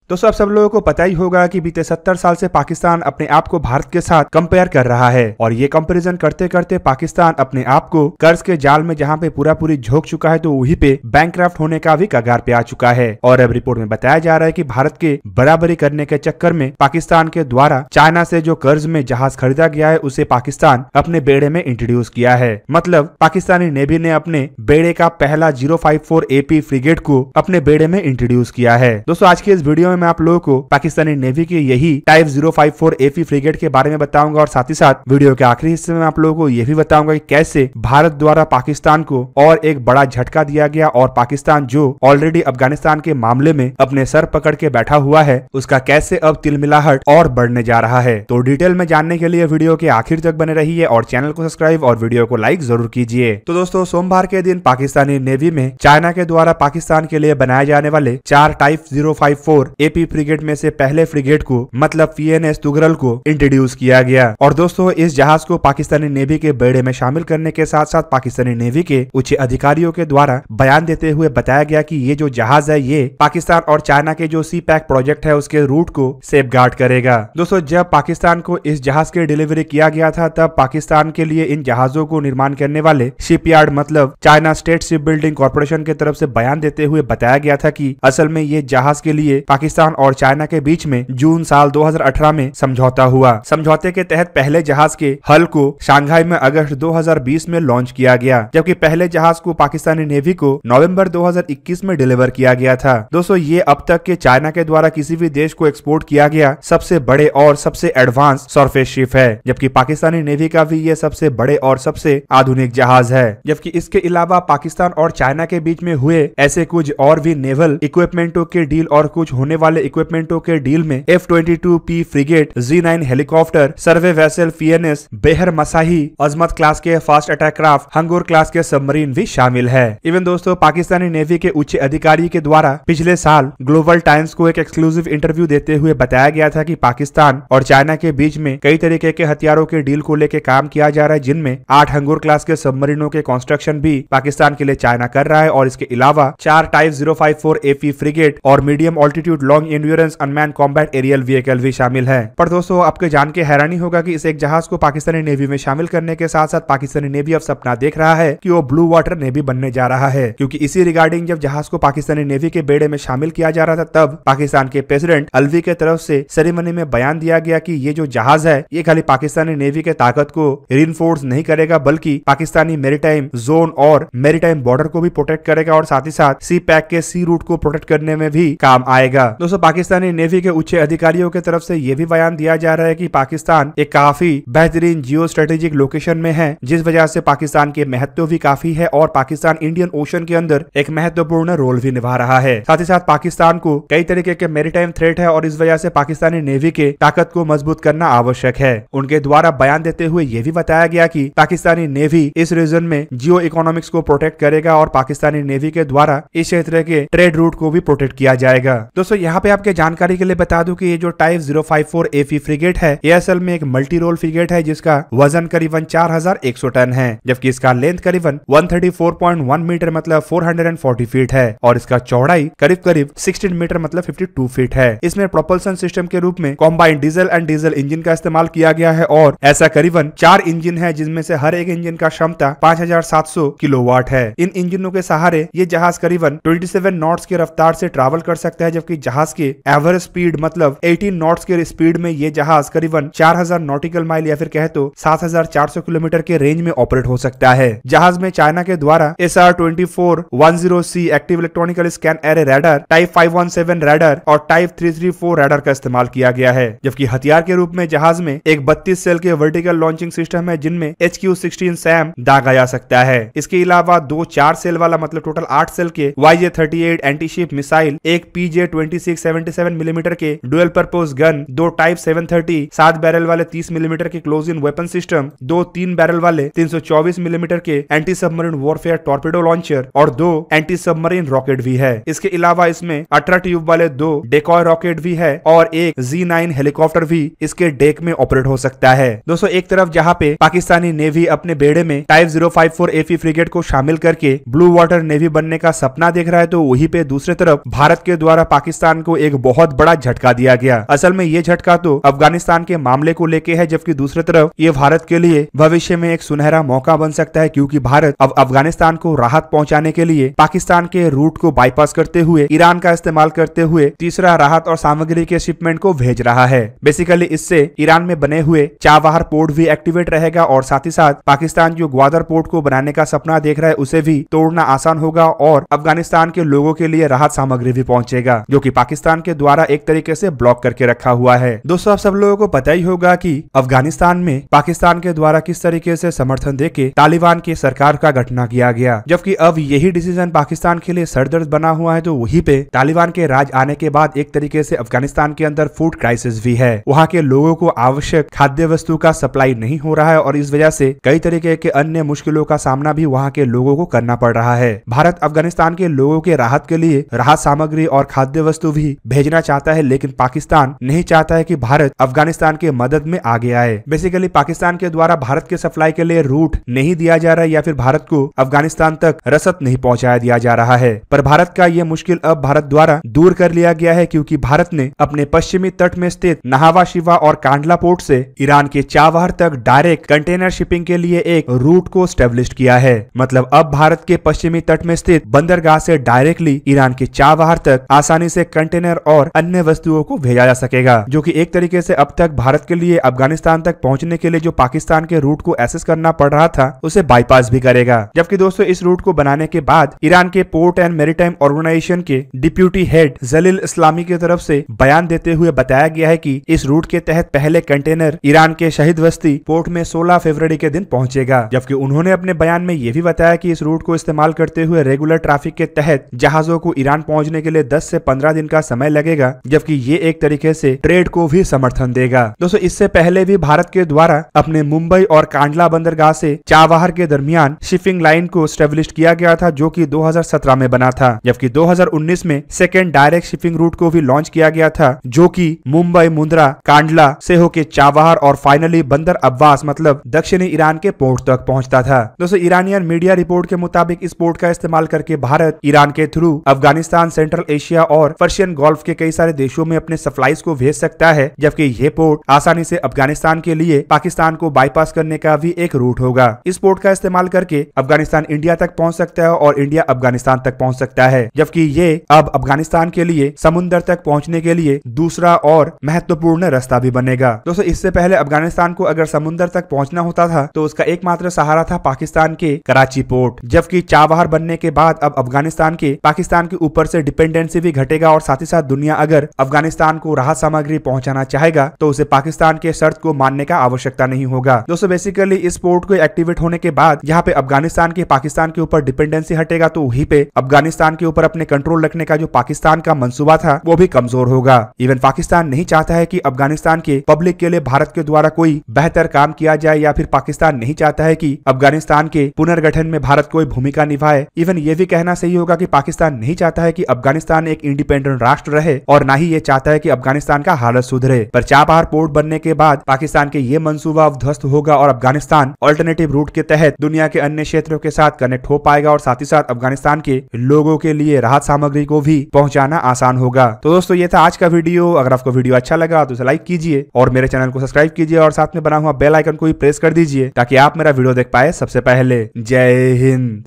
दोस्तों, आप सब लोगों को पता ही होगा कि बीते 70 साल से पाकिस्तान अपने आप को भारत के साथ कंपेयर कर रहा है और ये कंपैरिजन करते करते पाकिस्तान अपने आप को कर्ज के जाल में जहां पे पूरी झोंक चुका है तो वहीं पे बैंकक्रफ्ट होने का भी कगार पे आ चुका है। और अब रिपोर्ट में बताया जा रहा है कि भारत के बराबरी करने के चक्कर में पाकिस्तान के द्वारा चाइना से जो कर्ज में जहाज खरीदा गया है उसे पाकिस्तान अपने बेड़े में इंट्रोड्यूस किया है। मतलब पाकिस्तानी नेवी ने अपने बेड़े का पहला 054 AP फ्रिगेट को अपने बेड़े में इंट्रोड्यूस किया है। दोस्तों, आज के इस वीडियो में मैं आप लोगों को पाकिस्तानी नेवी की यही टाइप 054 AP फ्रिगेट के बारे में बताऊंगा और साथ ही साथ वीडियो के आखिरी हिस्से में आप लोगों को यह भी बताऊंगा कि कैसे भारत द्वारा पाकिस्तान को और एक बड़ा झटका दिया गया और पाकिस्तान जो ऑलरेडी अफगानिस्तान के मामले में अपने सर पकड़ के बैठा हुआ है उसका कैसे अब तिलमिलाहट और बढ़ने जा रहा है। तो डिटेल में जानने के लिए वीडियो के आखिर तक बने रहिए और चैनल को सब्सक्राइब और वीडियो को लाइक जरूर कीजिए। तो दोस्तों, सोमवार के दिन पाकिस्तानी नेवी में चाइना के द्वारा पाकिस्तान के लिए बनाए जाने वाले 4 टाइप 054 AP फ्रिगेट में से पहले फ्रिगेट को मतलब PNS तुगरल को इंट्रोड्यूस किया गया। और दोस्तों, इस जहाज को पाकिस्तानी नेवी के बेड़े में शामिल करने के साथ साथ पाकिस्तानी नेवी के उच्च अधिकारियों के द्वारा बयान देते हुए बताया गया कि ये जो जहाज है ये पाकिस्तान और चाइना के जो सी पैक प्रोजेक्ट है उसके रूट को सेफगार्ड करेगा। दोस्तों, जब पाकिस्तान को इस जहाज की डिलीवरी किया गया था तब पाकिस्तान के लिए इन जहाजों को निर्माण करने वाले शिपयार्ड मतलब China state ship building corporation की तरफ से बयान देते हुए बताया गया था कि असल में ये जहाज के लिए पाकिस्तान और चाइना के बीच में जून साल 2018 में समझौता हुआ। समझौते के तहत पहले जहाज के हल को शंघाई में अगस्त 2020 में लॉन्च किया गया, जबकि पहले जहाज को पाकिस्तानी नेवी को नवंबर 2021 में डिलीवर किया गया था। दोस्तों, ये अब तक के चाइना के द्वारा किसी भी देश को एक्सपोर्ट किया गया सबसे बड़े और सबसे एडवांस सरफेस शिप है, जबकि पाकिस्तानी नेवी का भी ये सबसे बड़े और सबसे आधुनिक जहाज है। जबकि इसके अलावा पाकिस्तान और चाइना के बीच में हुए ऐसे कुछ और भी नेवल इक्विपमेंटों के डील और कुछ होने वाले इक्विपमेंटों के डील में F-22P फ्रिगेट, Z-9 हेलीकॉप्टर, सर्वे वेसल PNS, बेहर मसाही, अजमत क्लास के fast attack craft, Hangor class के सबमरीन भी शामिल है। इवन दोस्तों, पाकिस्तानी नेवी के उच्च अधिकारी के द्वारा पिछले साल ग्लोबल टाइम्स को एक एक्सक्लूसिव इंटरव्यू देते हुए बताया गया था कि पाकिस्तान और चाइना के बीच में कई तरीके के हथियारों के डील को लेकर काम किया जा रहा है, जिनमें 8 हंगोर क्लास के सबमरीनों के कंस्ट्रक्शन भी पाकिस्तान के लिए चाइना कर रहा है और इसके अलावा 4 टाइप 054 AP फ्रिगेट और medium altitude long endurance unmanned combat aerial vehicle भी शामिल है। पर दोस्तों, आपके जान के हैरानी होगा कि इस एक जहाज को पाकिस्तानी नेवी में शामिल करने के साथ साथ पाकिस्तानी नेवी अब सपना देख रहा है कि वो ब्लू वाटर नेवी बनने जा रहा है, क्योंकि इसी रिगार्डिंग जब जहाज को पाकिस्तानी नेवी के बेड़े में शामिल किया जा रहा था तब पाकिस्तान के प्रेसिडेंट अलवी के तरफ से सेरेमनी में बयान दिया गया कि ये जो जहाज है ये खाली पाकिस्तानी नेवी के ताकत को रिइंफोर्स नहीं करेगा बल्कि पाकिस्तानी मैरीटाइम जोन और मैरीटाइम बॉर्डर को भी प्रोटेक्ट करेगा और साथ ही साथ सी पैक के सी रूट को प्रोटेक्ट करने में भी काम आएगा। दोस्तों, पाकिस्तानी नेवी के उच्च अधिकारियों की तरफ से यह भी बयान दिया जा रहा है कि पाकिस्तान एक काफी बेहतरीन जियो स्ट्रेटेजिक लोकेशन में है, जिस वजह से पाकिस्तान के महत्व भी काफी है और पाकिस्तान इंडियन ओशन के अंदर एक महत्वपूर्ण रोल भी निभा रहा है। साथ ही साथ पाकिस्तान को कई तरीके के मैरीटाइम थ्रेट है और इस वजह से पाकिस्तानी नेवी के ताकत को मजबूत करना आवश्यक है। उनके द्वारा बयान देते हुए यह भी बताया गया कि पाकिस्तानी नेवी इस रीजन में जियो इकोनॉमिक्स को प्रोटेक्ट करेगा और पाकिस्तानी नेवी के द्वारा इस क्षेत्र के ट्रेड रूट को भी प्रोटेक्ट किया जाएगा। दोस्तों, यहाँ पे आपके जानकारी के लिए बता दूं कि ये जो टाइप 054 AP फ्रिगेट है ये असल में एक मल्टी रोल फ्रिगेट है जिसका वजन करीबन 4100 टन है, जबकि इसका लेंथ करीबन 134.1 मीटर मतलब 440 फीट है और इसका चौड़ाई करीब करीब 16 मीटर मतलब 52 फीट है। इसमें प्रोपल्सन सिस्टम के रूप में combined diesel and diesel engine का इस्तेमाल किया गया है और ऐसा करीबन 4 इंजन है जिनमें से हर एक इंजन का क्षमता 5700 किलोवाट है। इन इंजनों के सहारे ये जहाज करीबन 27 नॉट्स की रफ्तार से ट्रैवल कर सकता है, जबकि जहाज के एवरेज स्पीड मतलब 18 नॉट्स के स्पीड में ये जहाज करीबन 4000 नॉटिकल माइल या फिर कहे तो 7400 किलोमीटर के रेंज में ऑपरेट हो सकता है। जहाज में चाइना के द्वारा SR-2410C active electronical scan array radar, type 517 radar और टाइप 334 रडार का इस्तेमाल किया गया है, जबकि हथियार के रूप में जहाज में एक 32 सेल के वर्टिकल लॉन्चिंग सिस्टम है जिनमें HQ-16 सैम दागा जा सकता है। इसके अलावा 2 4 सेल वाला मतलब टोटल 8 सेल के YJ-38 एंटीशिप मिसाइल, एक PJ-26 77 मिलीमीटर के dual purpose gun, 2 type 730 7 barrel वाले 30 मिलीमीटर के close in weapon system, 2 3 barrel वाले 324 मिलीमीटर के anti submarine warfare torpedo launcher और 2 एंटी सबमरीन रॉकेट भी है। इसके अलावा इसमें 18 ट्यूब वाले 2 डेकॉय रॉकेट भी है और एक Z-9 हेलीकॉप्टर भी इसके डेक में ऑपरेट हो सकता है। दोस्तों, एक तरफ जहां पे पाकिस्तानी नेवी अपने बेड़े में टाइप 054 AP फ्रिगेट को शामिल करके ब्लू वाटर नेवी बनने का सपना देख रहा है तो वहीं पे दूसरे तरफ भारत के द्वारा पाकिस्तान पाकिस्तान को एक बहुत बड़ा झटका दिया गया। असल में ये झटका तो अफगानिस्तान के मामले को लेके है, जबकि दूसरी तरफ ये भारत के लिए भविष्य में एक सुनहरा मौका बन सकता है, क्योंकि भारत अब अफगानिस्तान को राहत पहुंचाने के लिए पाकिस्तान के रूट को बाईपास करते हुए ईरान का इस्तेमाल करते हुए तीसरा राहत और सामग्री के शिपमेंट को भेज रहा है। बेसिकली इससे ईरान में बने हुए चाबहार पोर्ट भी एक्टिवेट रहेगा और साथ ही साथ पाकिस्तान जो ग्वादर पोर्ट को बनाने का सपना देख रहा है उसे भी तोड़ना आसान होगा और अफगानिस्तान के लोगों के लिए राहत सामग्री भी पहुंचेगा, जो कि पाकिस्तान के द्वारा एक तरीके से ब्लॉक करके रखा हुआ है। दोस्तों, आप सब लोगों को पता ही होगा कि अफगानिस्तान में पाकिस्तान के द्वारा किस तरीके से समर्थन देके तालिबान की सरकार का गठन किया गया, जबकि अब यही डिसीजन पाकिस्तान के लिए सरदर्द बना हुआ है। तो वहीं पे तालिबान के राज आने के बाद एक तरीके से अफगानिस्तान के अंदर फूड क्राइसिस भी है। वहाँ के लोगों को आवश्यक खाद्य वस्तु का सप्लाई नहीं हो रहा है और इस वजह से कई तरीके के अन्य मुश्किलों का सामना भी वहाँ के लोगों को करना पड़ रहा है। भारत अफगानिस्तान के लोगों के राहत के लिए राहत सामग्री और खाद्य वस्तु भी भेजना चाहता है, लेकिन पाकिस्तान नहीं चाहता है कि भारत अफगानिस्तान के मदद में आगे आए। बेसिकली पाकिस्तान के द्वारा भारत के सप्लाई के लिए रूट नहीं दिया जा रहा है या फिर भारत को अफगानिस्तान तक रसद नहीं पहुंचाया दिया जा रहा है। पर भारत का यह मुश्किल अब भारत द्वारा दूर कर लिया गया है, क्योंकि भारत ने अपने पश्चिमी तट में स्थित नहावा शिवा और कांडला पोर्ट से ईरान के चाबहार तक डायरेक्ट कंटेनर शिपिंग के लिए एक रूट को स्टेब्लिश किया है। मतलब अब भारत के पश्चिमी तट में स्थित बंदरगाह से डायरेक्टली ईरान के चाबहार तक आसानी से कंटेनर और अन्य वस्तुओं को भेजा जा सकेगा, जो कि एक तरीके से अब तक भारत के लिए अफगानिस्तान तक पहुंचने के लिए जो पाकिस्तान के रूट को एक्सेस करना पड़ रहा था उसे बाईपास भी करेगा। जबकि दोस्तों, इस रूट को बनाने के बाद ईरान के पोर्ट एंड मैरीटाइम ऑर्गेनाइजेशन के डिप्यूटी हेड जलील इस्लामी की तरफ से बयान देते हुए बताया गया है कि इस रूट के तहत पहले कंटेनर ईरान के शहीद बस्ती पोर्ट में 16 फरवरी के दिन पहुंचेगा। जबकि उन्होंने अपने बयान में यह भी बताया कि इस रूट को इस्तेमाल करते हुए रेगुलर ट्रैफिक के तहत जहाजों को ईरान पहुंचने के लिए 10 से 15 दिन का समय लगेगा, जबकि ये एक तरीके से ट्रेड को भी समर्थन देगा। दोस्तों, इससे पहले भी भारत के द्वारा अपने मुंबई और कांडला बंदरगाह से चाबहार के दरमियान शिपिंग लाइन को स्टेब्लिश किया गया था, जो कि 2017 में बना था। जबकि 2019 में सेकेंड डायरेक्ट शिपिंग रूट को भी लॉन्च किया गया था, जो कि मुंबई, मुंद्रा, कांडला से होकर चाबहार और फाइनली बंदर अब्बास मतलब दक्षिणी ईरान के पोर्ट तक पहुंचता था। दोस्तों, ईरानियन मीडिया रिपोर्ट के मुताबिक इस पोर्ट का इस्तेमाल करके भारत ईरान के थ्रू अफगानिस्तान, सेंट्रल एशिया और पर्शियन गोल्फ के कई सारे देशों में अपने सप्लाईज को भेज सकता है, जबकि यह पोर्ट आसानी से अफगानिस्तान के लिए पाकिस्तान को बाईपास करने का भी एक रूट होगा। इस पोर्ट का इस्तेमाल करके अफगानिस्तान इंडिया तक पहुंच सकता है और इंडिया अफगानिस्तान तक पहुंच सकता है, जबकि ये अब अफगानिस्तान के लिए समुद्र तक पहुंचने के लिए दूसरा और महत्वपूर्ण रास्ता भी बनेगा। दोस्तों, इससे पहले अफगानिस्तान को अगर समुद्र तक पहुंचना होता था तो उसका एकमात्र सहारा था पाकिस्तान के कराची पोर्ट, जबकि चाबहार बनने के बाद अब अफगानिस्तान के ऊपर से डिपेंडेंसी भी घटेगा और साथ ही साथ दुनिया अगर अफगानिस्तान को राहत सामग्री पहुंचाना चाहेगा तो उसे पाकिस्तान के शर्त को मानने का आवश्यकता नहीं होगा। दोस्तों, बेसिकली इस पोर्ट को एक्टिवेट होने के बाद यहाँ पे अफगानिस्तान के पाकिस्तान के ऊपर डिपेंडेंसी हटेगा, तो वहीं पे अफगानिस्तान के ऊपर अपने कंट्रोल रखने का जो पाकिस्तान का मंसूबा था वो भी कमजोर होगा। इवन पाकिस्तान नहीं चाहता है कि अफगानिस्तान के पब्लिक के लिए भारत के द्वारा कोई बेहतर काम किया जाए, या फिर पाकिस्तान नहीं चाहता है कि अफगानिस्तान के पुनर्गठन में भारत कोई भूमिका निभाए। इवन ये भी कहना सही होगा कि पाकिस्तान नहीं चाहता है कि अफगानिस्तान एक इंडिपेंडेंट राष्ट्र रहे और ना ही ये चाहता है कि अफगानिस्तान का हालत सुधरे। पर चाबहार पोर्ट बनने के बाद पाकिस्तान के ये मंसूबा ध्वस्त होगा और अफगानिस्तान अल्टरनेटिव रूट के तहत दुनिया के अन्य क्षेत्रों के साथ कनेक्ट हो पाएगा और साथ ही साथ अफगानिस्तान के लोगों के लिए राहत सामग्री को भी पहुंचाना आसान होगा। तो दोस्तों, ये था आज का वीडियो। अगर आपको वीडियो अच्छा लगा तो उसे लाइक कीजिए और मेरे चैनल को सब्सक्राइब कीजिए और साथ में बना हुआ बेल आइकन को भी प्रेस कर दीजिए ताकि आप मेरा वीडियो देख पाए सबसे पहले। जय हिंद।